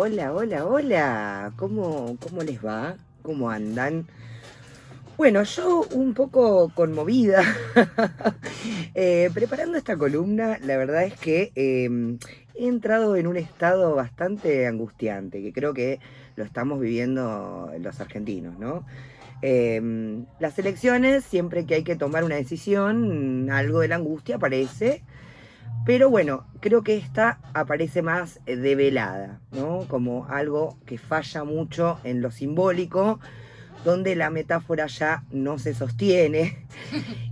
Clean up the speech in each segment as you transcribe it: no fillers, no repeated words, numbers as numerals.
Hola, hola, hola. ¿Cómo les va? ¿Cómo andan? Bueno, yo un poco conmovida. Preparando esta columna, la verdad es que he entrado en un estado bastante angustiante, que creo que lo estamos viviendo los argentinos, ¿no? Las elecciones, siempre que hay que tomar una decisión, algo de la angustia aparece. Pero bueno, creo que esta aparece más develada, ¿no? Como algo que falla mucho en lo simbólico, donde la metáfora ya no se sostiene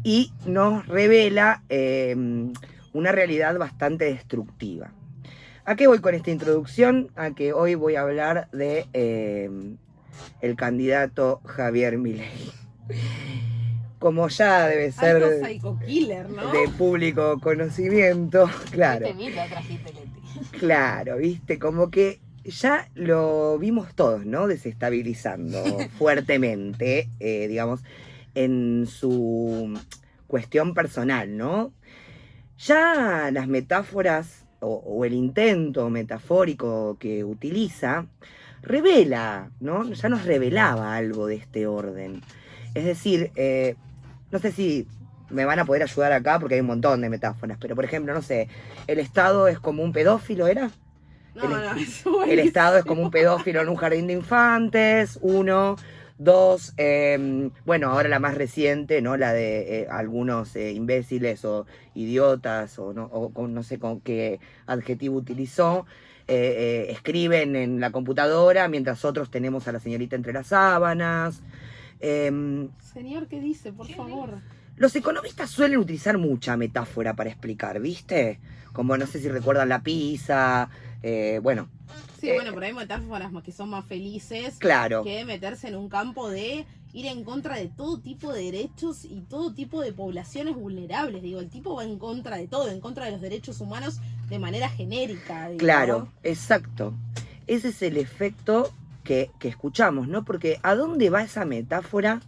y nos revela una realidad bastante destructiva. ¿A qué voy con esta introducción? A que hoy voy a hablar de el candidato Javier Milei. Como ya debe ser Alto psycho killer, ¿no? de público conocimiento, Qué claro. temita trajiste, Leti. Claro, viste, como que ya lo vimos todos, ¿no? Desestabilizando fuertemente, digamos, en su cuestión personal, ¿no? Ya las metáforas o el intento metafórico que utiliza revela, ¿no? Ya nos revelaba algo de este orden. Es decir, no sé si me van a poder ayudar acá porque hay un montón de metáforas, pero por ejemplo, no sé, el Estado es como un pedófilo, ¿era? No, no, es El Estado es como buenísimo. un pedófilo en un jardín de infantes, uno. Dos, bueno, ahora la más reciente, ¿no? La de algunos imbéciles o idiotas o no sé con qué adjetivo utilizó, escriben en la computadora mientras otros tenemos a la señorita entre las sábanas. Señor, ¿qué dice? Por favor. Los economistas suelen utilizar mucha metáfora para explicar, ¿viste? Como no sé si recuerdan la pizza, bueno. Sí, bueno, pero hay metáforas que son más felices Claro, que meterse en un campo de ir en contra de todo tipo de derechos y todo tipo de poblaciones vulnerables. Digo, el tipo va en contra de todo, en contra de los derechos humanos de manera genérica, digo. claro, exacto. Ese es el efecto que escuchamos, ¿no? Porque ¿a dónde va esa metáfora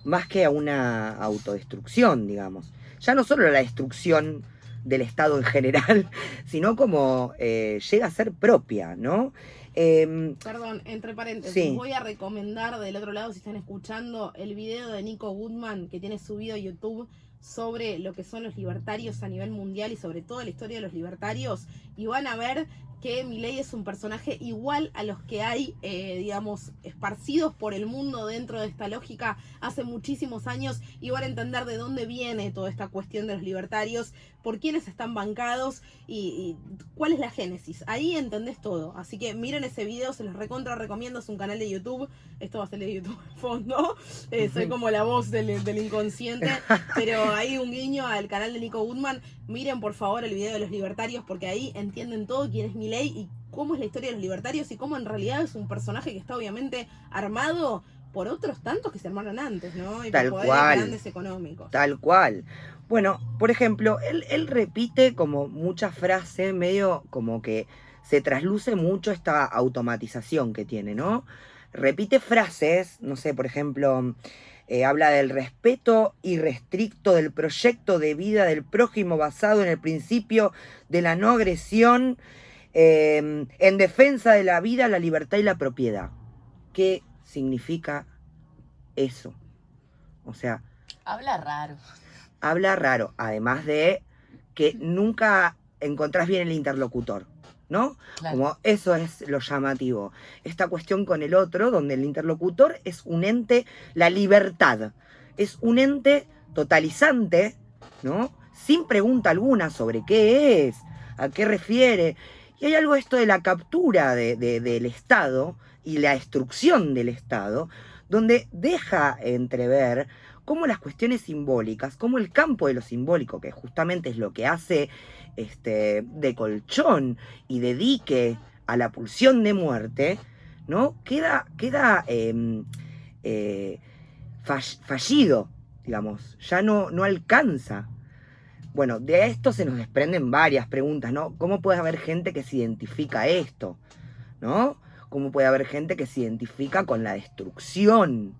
más que a una autodestrucción, digamos? Ya no solo la destrucción del Estado en general, sino como llega a ser propia, ¿no? Perdón, entre paréntesis, Sí, voy a recomendar del otro lado, si están escuchando, el video de Nico Goodman que tiene subido a YouTube sobre lo que son los libertarios a nivel mundial y sobre todo la historia de los libertarios, y van a ver que Milei es un personaje igual a los que hay, digamos, esparcidos por el mundo dentro de esta lógica hace muchísimos años, y van a entender de dónde viene toda esta cuestión de los libertarios, por quiénes están bancados y cuál es la génesis. Ahí entendés todo. Así que miren ese video, se los recontra recomiendo. Es un canal de YouTube. Esto va a ser de YouTube en fondo. Soy como la voz del inconsciente. Pero hay un guiño al canal de Nico Goodman. Miren por favor el video de los libertarios, porque ahí entienden todo quién es Milei y cómo es la historia de los libertarios y cómo en realidad es un personaje que está obviamente armado por otros tantos que se armaron antes, ¿no? Y por tal poderes cual, grandes económicos. tal cual. Bueno, por ejemplo, él repite como muchas frases, medio como que se trasluce mucho esta automatización que tiene, ¿no? Repite frases, no sé, por ejemplo, habla del respeto irrestricto del proyecto de vida del prójimo basado en el principio de la no agresión, en defensa de la vida, la libertad y la propiedad. ¿Qué significa eso? O sea, Habla raro. habla raro, además de que nunca encontrás bien el interlocutor, ¿no? Claro. Como eso es lo llamativo. Esta cuestión con el otro, donde el interlocutor es un ente, la libertad, es un ente totalizante, ¿no? Sin pregunta alguna sobre qué es, a qué refiere. Y hay algo esto de la captura del Estado y la destrucción del Estado, donde deja entrever cómo las cuestiones simbólicas, cómo el campo de lo simbólico, que justamente es lo que hace de colchón y de dique a la pulsión de muerte, ¿no? Queda fallido, digamos, ya no alcanza. Bueno, de esto se nos desprenden varias preguntas, ¿no? ¿Cómo puede haber gente que se identifica a esto? ¿No? ¿Cómo puede haber gente que se identifica con la destrucción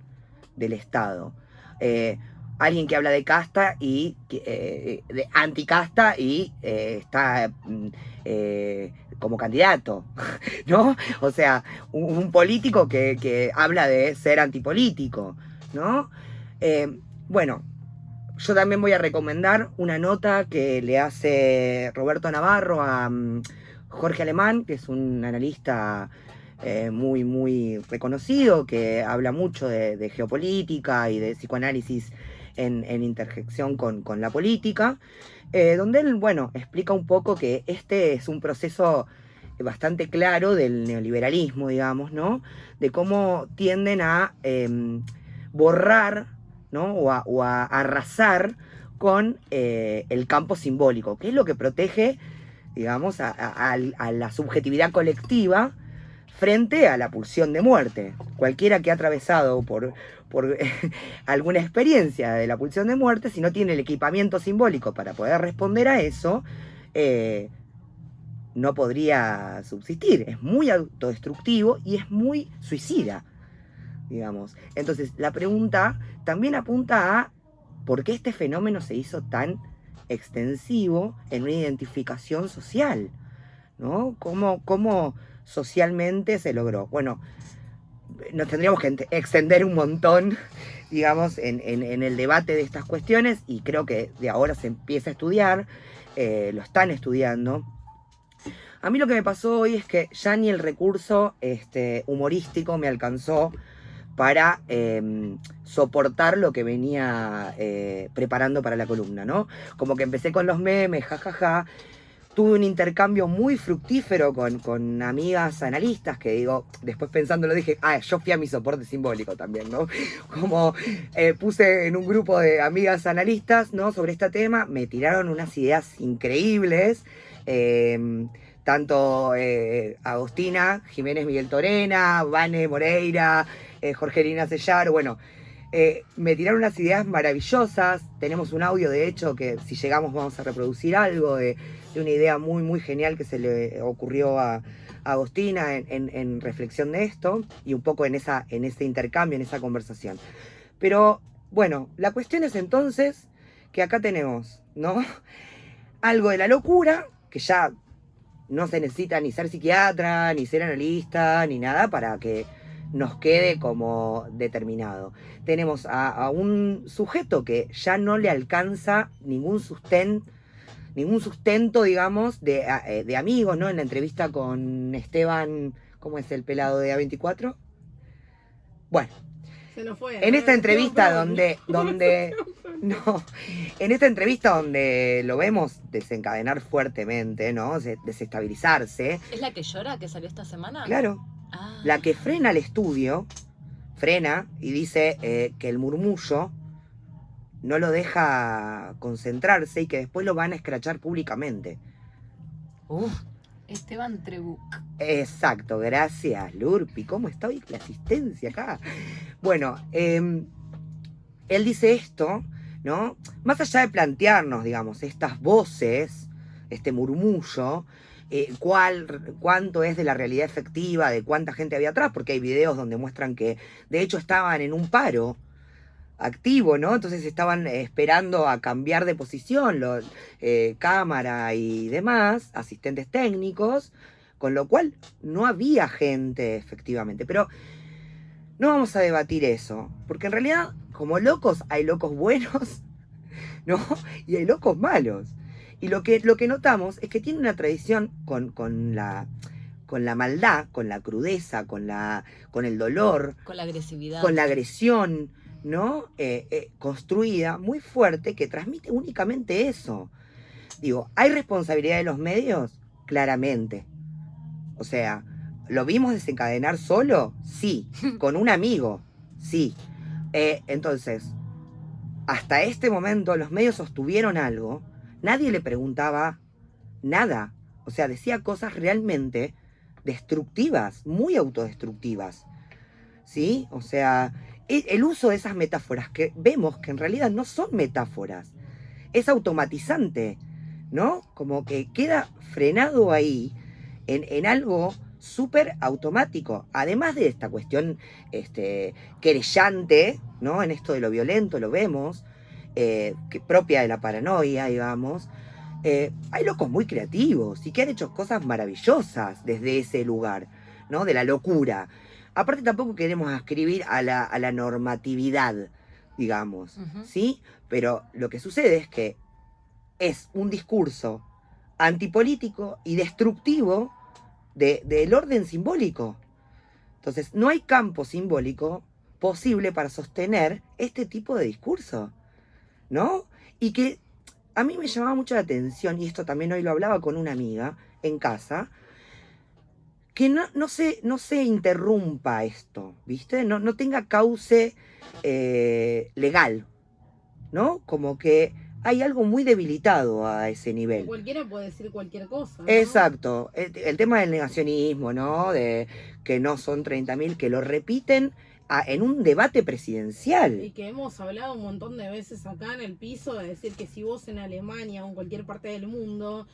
del Estado? Eh, Alguien que habla de casta y de anticasta y está como candidato, ¿no? O sea, un político que habla de ser antipolítico, ¿no? Bueno, yo también voy a recomendar una nota que le hace Roberto Navarro a Jorge Alemán, que es un analista muy, muy reconocido, que habla mucho de geopolítica y de psicoanálisis en interjección con la política, donde él, bueno, explica un poco que este es un proceso bastante claro del neoliberalismo, digamos, ¿no? De cómo tienden a borrar, ¿no? O a arrasar con el campo simbólico, que es lo que protege, digamos, a la subjetividad colectiva frente a la pulsión de muerte. Cualquiera que ha atravesado por alguna experiencia de la pulsión de muerte, si no tiene el equipamiento simbólico para poder responder a eso, no podría subsistir. Es muy autodestructivo y es muy suicida, digamos. Entonces, la pregunta también apunta a por qué este fenómeno se hizo tan extensivo en una identificación social, ¿no? ¿Cómo socialmente se logró? Bueno, nos tendríamos que extender un montón, digamos, en el debate de estas cuestiones, y creo que de ahora se empieza a estudiar, lo están estudiando. A mí lo que me pasó hoy es que ya ni el recurso humorístico me alcanzó para soportar lo que venía preparando para la columna, ¿no? Como que empecé con los memes, jajaja. Tuve un intercambio muy fructífero con amigas analistas que digo, después pensándolo dije, yo fui a mi soporte simbólico también, ¿no? Como puse en un grupo de amigas analistas, ¿no? Sobre este tema, me tiraron unas ideas increíbles, tanto Agostina, Jiménez Miguel Torena, Vane Moreira, Jorgelina Sellar, bueno, me tiraron unas ideas maravillosas. Tenemos un audio, de hecho, que si llegamos vamos a reproducir algo de una idea muy, muy genial que se le ocurrió a Agostina en reflexión de esto y un poco en ese intercambio, en esa conversación. Pero, bueno, la cuestión es entonces que acá tenemos, ¿no? Algo de la locura, que ya no se necesita ni ser psiquiatra, ni ser analista, ni nada para que nos quede como determinado. Tenemos a un sujeto que ya no le alcanza ningún sustento, digamos, de amigos, ¿no? En la entrevista con Esteban, ¿cómo es el pelado de A24? Bueno, Se nos fue. en esta entrevista en esta entrevista donde lo vemos desencadenar fuertemente, ¿no? Desestabilizarse. ¿Es la que llora que salió esta semana? Claro. Ah. La que frena el estudio, frena y dice que el murmullo no lo deja concentrarse y que después lo van a escrachar públicamente. Esteban Trebuch. Exacto, gracias, Lurpi. ¿Cómo está hoy la asistencia acá? Bueno, él dice esto, ¿no? Más allá de plantearnos, digamos, estas voces, este murmullo, cuánto es de la realidad efectiva, de cuánta gente había atrás, porque hay videos donde muestran que de hecho estaban en un paro activo, ¿no? Entonces estaban esperando a cambiar de posición, cámara y demás, asistentes técnicos, con lo cual no había gente efectivamente. Pero no vamos a debatir eso, porque en realidad, como locos, hay locos buenos, ¿no? Y hay locos malos. Y lo que notamos es que tiene una tradición con la maldad, con la crudeza, con el dolor, con la agresividad, con la agresión, ¿no? Construida, muy fuerte, que transmite únicamente eso. Digo, ¿hay responsabilidad de los medios? Claramente. O sea, ¿lo vimos desencadenar solo? Sí. Con un amigo, sí. Entonces, hasta este momento los medios sostuvieron algo, nadie le preguntaba nada. O sea, decía cosas realmente destructivas, muy autodestructivas. ¿Sí? O sea, el uso de esas metáforas que vemos que en realidad no son metáforas, es automatizante, ¿no? Como que queda frenado ahí en algo súper automático, además de esta cuestión querellante, ¿no? En esto de lo violento lo vemos, que propia de la paranoia, digamos, hay locos muy creativos y que han hecho cosas maravillosas desde ese lugar, ¿no? De la locura. Aparte tampoco queremos ascribir a la normatividad, digamos, Ujú. ¿sí? Pero lo que sucede es que es un discurso antipolítico y destructivo del orden simbólico. Entonces, no hay campo simbólico posible para sostener este tipo de discurso, ¿no? Y que a mí me llamaba mucho la atención, y esto también hoy lo hablaba con una amiga en casa, que no se interrumpa esto, ¿viste? No tenga cauce legal, ¿no? Como que hay algo muy debilitado a ese Que nivel. cualquiera puede decir cualquier cosa, ¿no? Exacto, el tema del negacionismo, ¿no? De que no son 30.000, que lo repiten en un debate presidencial. Y que hemos hablado un montón de veces acá en el piso, de decir que si vos en Alemania o en cualquier parte del mundo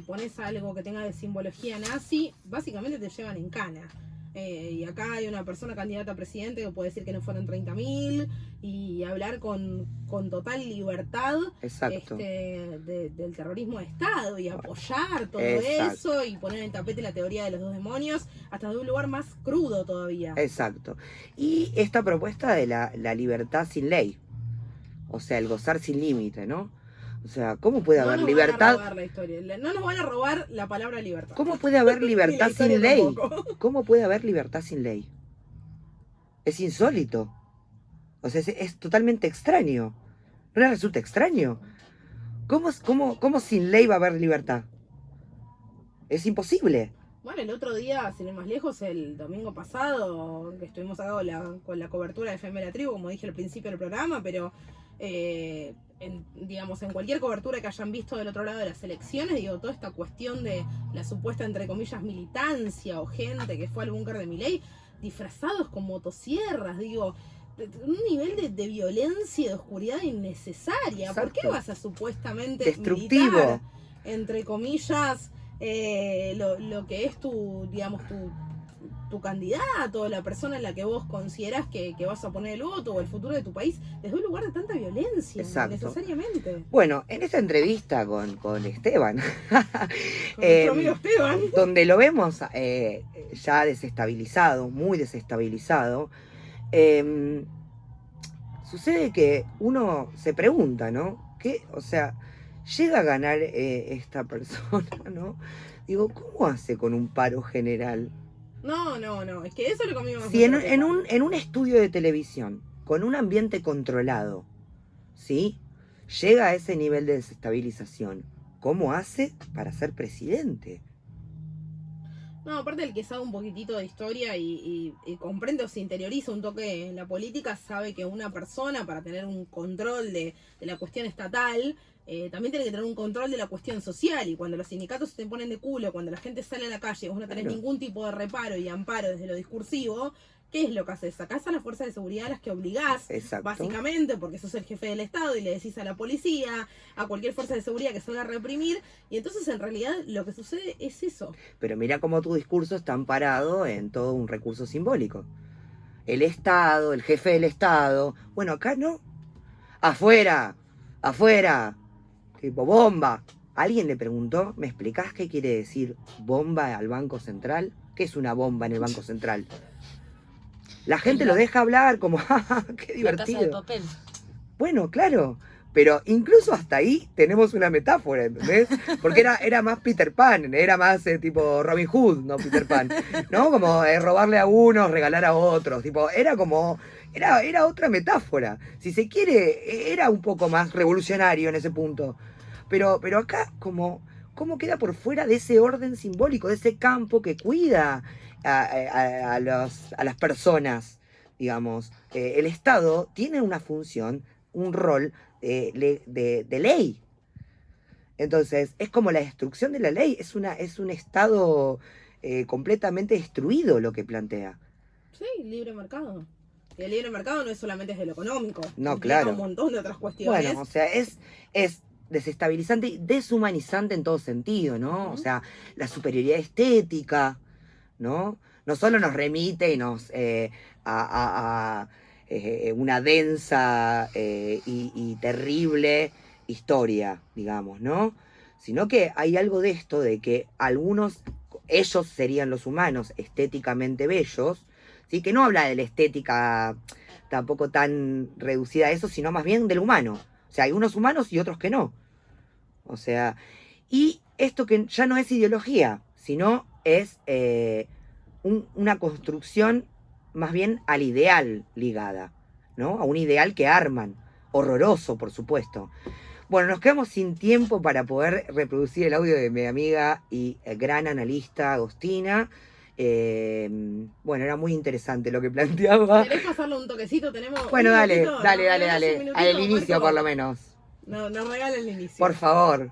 pones algo que tenga de simbología nazi, básicamente te llevan en cana. Y acá hay una persona candidata a presidente que puede decir que no fueron 30.000 y hablar con total libertad Exacto, del terrorismo de Estado y apoyar todo exacto, eso y poner en el tapete la teoría de los dos demonios hasta de un lugar más crudo todavía. exacto. Y esta propuesta de la libertad sin ley, o sea, el gozar sin límite, ¿no? O sea, ¿cómo puede No haber nos van a libertad? robar la historia. No nos van a robar la palabra libertad. ¿Cómo puede haber Ni la libertad historia sin ley? tampoco. ¿Cómo puede haber libertad sin ley? Es insólito. O sea, es totalmente extraño. ¿No les resulta extraño? ¿Cómo sin ley va a haber libertad? Es imposible. Bueno, el otro día, sin ir más lejos, el domingo pasado, que estuvimos acá con la cobertura de FM La Tribu, como dije al principio del programa, pero digamos, en cualquier cobertura que hayan visto del otro lado de las elecciones, digo, toda esta cuestión de la supuesta, entre comillas, militancia o gente que fue al búnker de Milei, disfrazados con motosierras, digo, un nivel de violencia y de oscuridad innecesaria. ¿Por qué Exacto. vas a supuestamente Destructivo. militar, entre comillas, lo que es digamos, tu candidato, la persona en la que vos considerás que vas a poner el voto o el futuro de tu país, desde un lugar de tanta violencia, Exacto. necesariamente? Bueno, en esta entrevista con Esteban, Con nuestro amigo Esteban. donde lo vemos ya desestabilizado, muy desestabilizado, sucede que uno se pregunta, ¿no? ¿Qué? O sea, llega a ganar esta persona, ¿no? Digo, ¿cómo hace con un paro general? No, es que eso es lo que a mí me Si preocupa. en un estudio de televisión, con un ambiente controlado, ¿sí? Llega a ese nivel de desestabilización, ¿cómo hace para ser presidente? No, aparte el que sabe un poquitito de historia y comprende o se interioriza un toque en la política, sabe que una persona para tener un control de la cuestión estatal, también tiene que tener un control de la cuestión social. Y cuando los sindicatos se te ponen de culo, cuando la gente sale a la calle, vos no tenés Claro. ningún tipo de reparo y amparo desde lo discursivo, ¿qué es lo que haces? Sacás a las fuerzas de seguridad a las que obligás, Exacto. básicamente, porque sos el jefe del Estado y le decís a la policía, a cualquier fuerza de seguridad que salga a reprimir, y entonces en realidad lo que sucede es eso. Pero mira cómo tu discurso está amparado en todo un recurso simbólico. El Estado, el jefe del Estado. Bueno, acá no. Afuera, afuera. Tipo, bomba. ¿Alguien le preguntó, ¿me explicás qué quiere decir bomba al Banco Central? ¿Qué es una bomba en el Banco Central? La gente lo deja hablar como, ¡ja, qué La casa de divertido! papel. Bueno, claro, pero incluso hasta ahí tenemos una metáfora, ¿entendés? Porque era más Peter Pan, era más tipo Robin Hood, no Peter Pan, ¿no? Como robarle a unos, regalar a otros, tipo, era como, era otra metáfora. Si se quiere, era un poco más revolucionario en ese punto. Pero acá, ¿cómo queda por fuera de ese orden simbólico, de ese campo que cuida a las personas, digamos? El Estado tiene una función, un rol de ley. Entonces, es como la destrucción de la ley, es un Estado completamente destruido lo que plantea. Sí, libre mercado. Y el libre mercado no es solamente desde lo económico. No, implica claro. un montón de otras cuestiones. Bueno, o sea, es desestabilizante y deshumanizante en todo sentido, ¿no? O sea, la superioridad estética, ¿no? No solo nos remite y nos a una densa y terrible historia, digamos, ¿no? sino que hay algo de esto de que ellos serían los humanos estéticamente bellos, ¿sí? Que no habla de la estética tampoco tan reducida a eso, sino más bien del humano. O sea, hay unos humanos y otros que no. O sea, y esto que ya no es ideología, sino es una construcción más bien al ideal ligada, ¿no? A un ideal que arman, horroroso, por supuesto. Bueno, nos quedamos sin tiempo para poder reproducir el audio de mi amiga y gran analista Agostina. Bueno, era muy interesante lo que planteaba. ¿Querés pasarle un toquecito? Tenemos Bueno, un dale, minutito. dale, ¿Nos dale, regalás un dale. minutito, Al inicio, Marco? por lo menos. No, nos regala el inicio. Por favor.